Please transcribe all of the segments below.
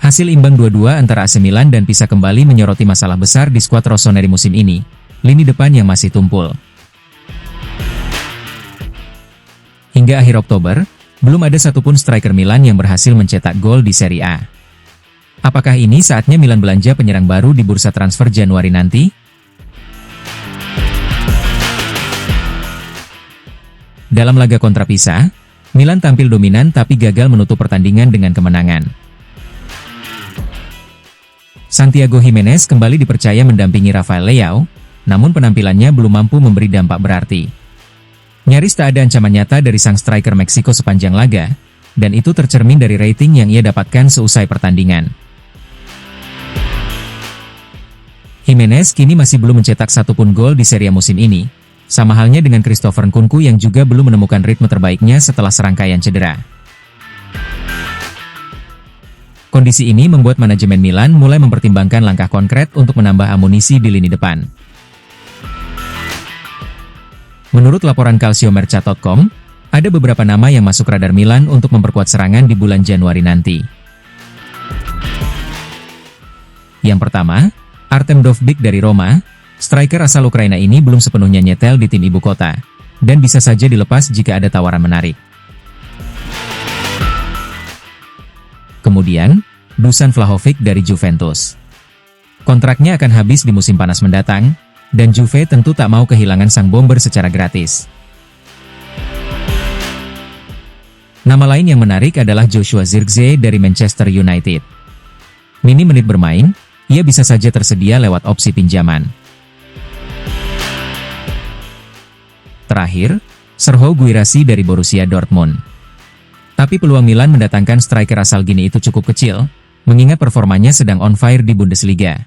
Hasil imbang 2-2 antara AC Milan dan Pisa kembali menyoroti masalah besar di skuad Rossoneri musim ini, lini depan yang masih tumpul. Hingga akhir Oktober, belum ada satupun striker Milan yang berhasil mencetak gol di Serie A. Apakah ini saatnya Milan belanja penyerang baru di bursa transfer Januari nanti? Dalam laga kontra Pisa, Milan tampil dominan tapi gagal menutup pertandingan dengan kemenangan. Santiago Giménez kembali dipercaya mendampingi Rafael Leao, namun penampilannya belum mampu memberi dampak berarti. Nyaris tak ada ancaman nyata dari sang striker Meksiko sepanjang laga, dan itu tercermin dari rating yang ia dapatkan seusai pertandingan. Giménez kini masih belum mencetak satupun gol di Serie A musim ini, sama halnya dengan Christopher Nkunku yang juga belum menemukan ritme terbaiknya setelah serangkaian cedera. Kondisi ini membuat manajemen Milan mulai mempertimbangkan langkah konkret untuk menambah amunisi di lini depan. Menurut laporan Calciomercato.com, ada beberapa nama yang masuk radar Milan untuk memperkuat serangan di bulan Januari nanti. Yang pertama, Artem Dovbyk dari Roma. Striker asal Ukraina ini belum sepenuhnya nyetel di tim ibu kota, dan bisa saja dilepas jika ada tawaran menarik. Kemudian, Dusan Vlahovic dari Juventus. Kontraknya akan habis di musim panas mendatang, dan Juve tentu tak mau kehilangan sang bomber secara gratis. Nama lain yang menarik adalah Joshua Zirkzee dari Manchester United. Minim menit bermain, ia bisa saja tersedia lewat opsi pinjaman. Terakhir, Serhou Guirassy dari Borussia Dortmund. Tapi peluang Milan mendatangkan striker asal Gini itu cukup kecil, mengingat performanya sedang on fire di Bundesliga.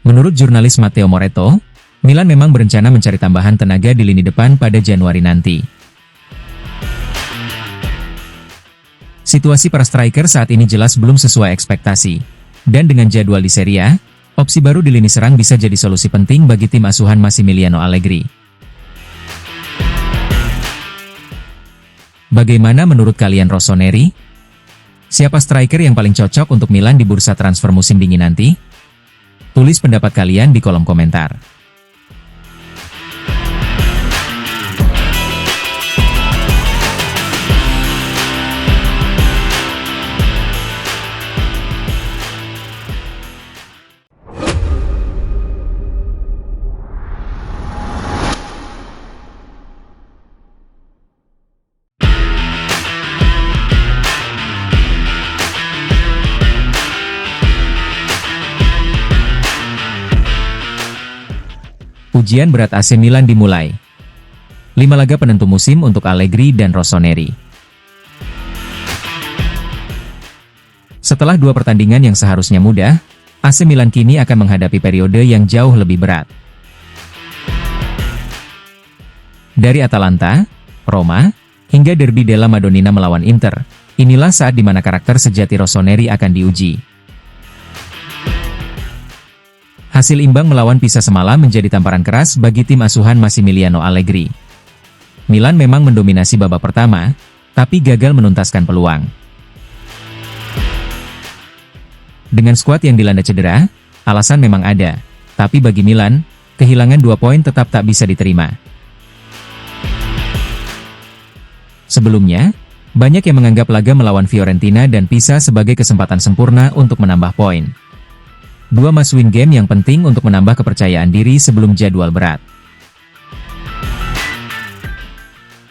Menurut jurnalis Matteo Moretto, Milan memang berencana mencari tambahan tenaga di lini depan pada Januari nanti. Situasi para striker saat ini jelas belum sesuai ekspektasi, dan dengan jadwal di Serie A, opsi baru di lini serang bisa jadi solusi penting bagi tim asuhan Massimiliano Allegri. Bagaimana menurut kalian Rossoneri? Siapa striker yang paling cocok untuk Milan di bursa transfer musim dingin nanti? Tulis pendapat kalian di kolom komentar. Ujian berat AC Milan dimulai. 5 laga penentu musim untuk Allegri dan Rossoneri. Setelah 2 pertandingan yang seharusnya mudah, AC Milan kini akan menghadapi periode yang jauh lebih berat. Dari Atalanta, Roma, hingga derby della Madonnina melawan Inter, inilah saat di mana karakter sejati Rossoneri akan diuji. Hasil imbang melawan Pisa semalam menjadi tamparan keras bagi tim asuhan Massimiliano Allegri. Milan memang mendominasi babak pertama, tapi gagal menuntaskan peluang. Dengan skuad yang dilanda cedera, alasan memang ada, tapi bagi Milan, kehilangan 2 poin tetap tak bisa diterima. Sebelumnya, banyak yang menganggap laga melawan Fiorentina dan Pisa sebagai kesempatan sempurna untuk menambah poin. 2 must-win game yang penting untuk menambah kepercayaan diri sebelum jadwal berat.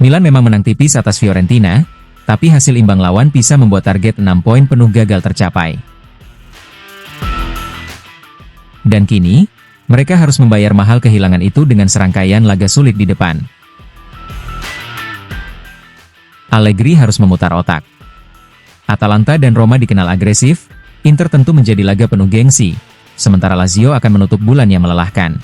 Milan memang menang tipis atas Fiorentina, tapi hasil imbang lawan Pisa membuat target 6 poin penuh gagal tercapai. Dan kini, mereka harus membayar mahal kehilangan itu dengan serangkaian laga sulit di depan. Allegri harus memutar otak. Atalanta dan Roma dikenal agresif, Inter tentu menjadi laga penuh gengsi, sementara Lazio akan menutup bulan yang melelahkan.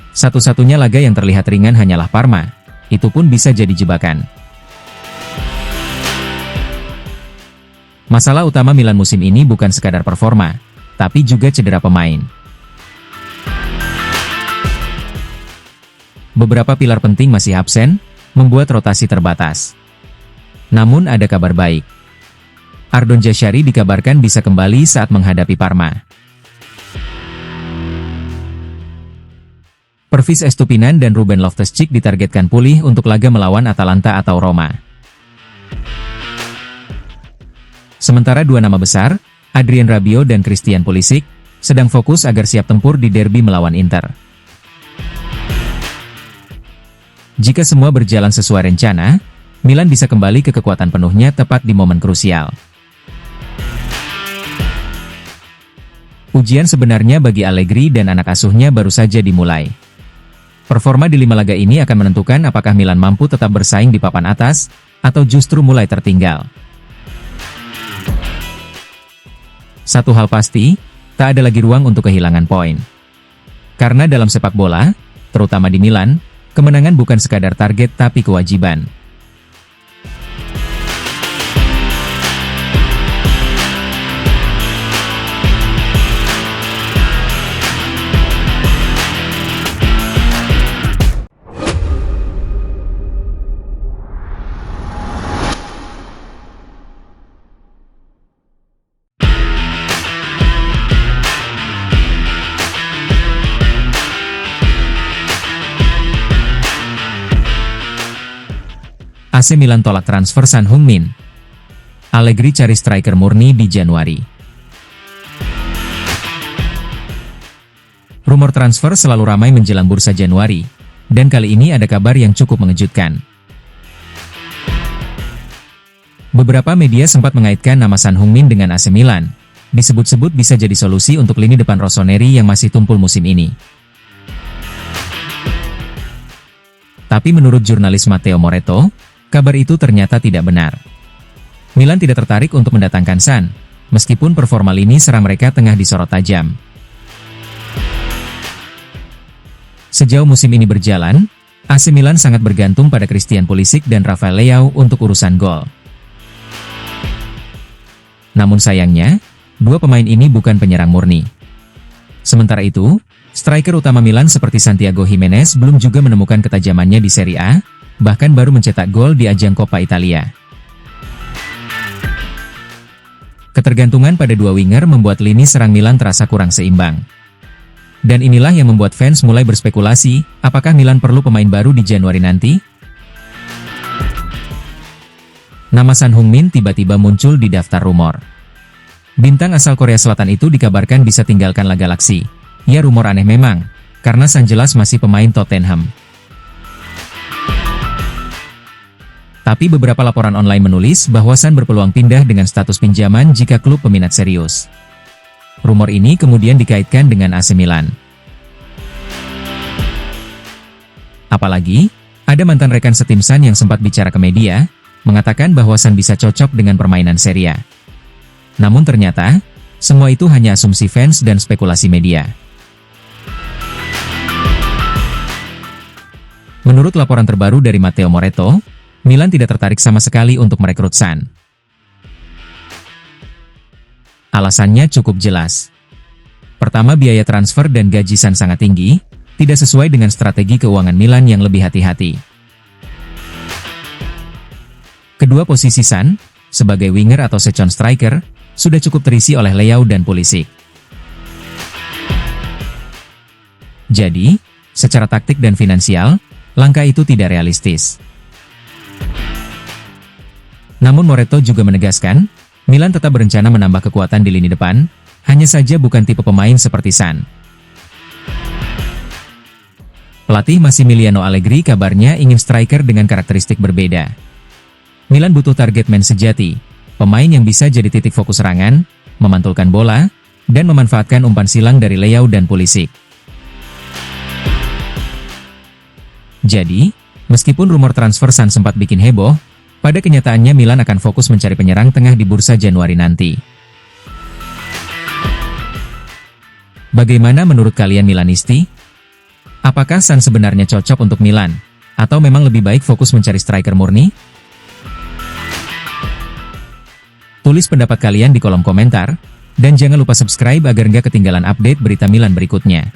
Satu-satunya laga yang terlihat ringan hanyalah Parma, itu pun bisa jadi jebakan. Masalah utama Milan musim ini bukan sekadar performa, tapi juga cedera pemain. Beberapa pilar penting masih absen, membuat rotasi terbatas. Namun ada kabar baik. Ardon Jashari dikabarkan bisa kembali saat menghadapi Parma. Pervis Estupinan dan Ruben Loftus-Cheek ditargetkan pulih untuk laga melawan Atalanta atau Roma. Sementara dua nama besar, Adrien Rabiot dan Christian Pulisic, sedang fokus agar siap tempur di derby melawan Inter. Jika semua berjalan sesuai rencana, Milan bisa kembali ke kekuatan penuhnya tepat di momen krusial. Ujian sebenarnya bagi Allegri dan anak asuhnya baru saja dimulai. Performa di 5 laga ini akan menentukan apakah Milan mampu tetap bersaing di papan atas, atau justru mulai tertinggal. Satu hal pasti, tak ada lagi ruang untuk kehilangan poin. Karena dalam sepak bola, terutama di Milan, kemenangan bukan sekadar target tapi kewajiban. AC Milan tolak transfer Son Heung-min. Allegri cari striker murni di Januari. Rumor transfer selalu ramai menjelang bursa Januari, dan kali ini ada kabar yang cukup mengejutkan. Beberapa media sempat mengaitkan nama Son Heung-min dengan AC Milan, disebut-sebut bisa jadi solusi untuk lini depan Rossoneri yang masih tumpul musim ini. Tapi menurut jurnalis Matteo Moretto, kabar itu ternyata tidak benar. Milan tidak tertarik untuk mendatangkan Son, meskipun performa lini serang mereka tengah disorot tajam. Sejauh musim ini berjalan, AC Milan sangat bergantung pada Christian Pulisic dan Rafael Leao untuk urusan gol. Namun sayangnya, dua pemain ini bukan penyerang murni. Sementara itu, striker utama Milan seperti Santiago Gimenez belum juga menemukan ketajamannya di Serie A, bahkan baru mencetak gol di ajang Coppa Italia. Ketergantungan pada dua winger membuat lini serang Milan terasa kurang seimbang. Dan inilah yang membuat fans mulai berspekulasi, apakah Milan perlu pemain baru di Januari nanti? Nama Son Heung-min tiba-tiba muncul di daftar rumor. Bintang asal Korea Selatan itu dikabarkan bisa tinggalkan La Galaxy. Ya, rumor aneh memang, karena Son jelas masih pemain Tottenham. Tapi beberapa laporan online menulis bahwa Son berpeluang pindah dengan status pinjaman jika klub peminat serius. Rumor ini kemudian dikaitkan dengan AC Milan. Apalagi, ada mantan rekan setim Son yang sempat bicara ke media, mengatakan bahwa Son bisa cocok dengan permainan Serie A. Namun ternyata, semua itu hanya asumsi fans dan spekulasi media. Menurut laporan terbaru dari Matteo Moretto, Milan tidak tertarik sama sekali untuk merekrut Son. Alasannya cukup jelas. Pertama, biaya transfer dan gaji Son sangat tinggi, tidak sesuai dengan strategi keuangan Milan yang lebih hati-hati. Kedua, posisi Son, sebagai winger atau second striker, sudah cukup terisi oleh Leao dan Pulisic. Jadi, secara taktik dan finansial, langkah itu tidak realistis. Namun Moretto juga menegaskan, Milan tetap berencana menambah kekuatan di lini depan, hanya saja bukan tipe pemain seperti Son. Pelatih Massimiliano Allegri kabarnya ingin striker dengan karakteristik berbeda. Milan butuh target man sejati, pemain yang bisa jadi titik fokus serangan, memantulkan bola, dan memanfaatkan umpan silang dari Leao dan Pulisic. Jadi, meskipun rumor transfer Son sempat bikin heboh, pada kenyataannya Milan akan fokus mencari penyerang tengah di bursa Januari nanti. Bagaimana menurut kalian Milanisti? Apakah Son sebenarnya cocok untuk Milan? Atau memang lebih baik fokus mencari striker murni? Tulis pendapat kalian di kolom komentar, dan jangan lupa subscribe agar nggak ketinggalan update berita Milan berikutnya.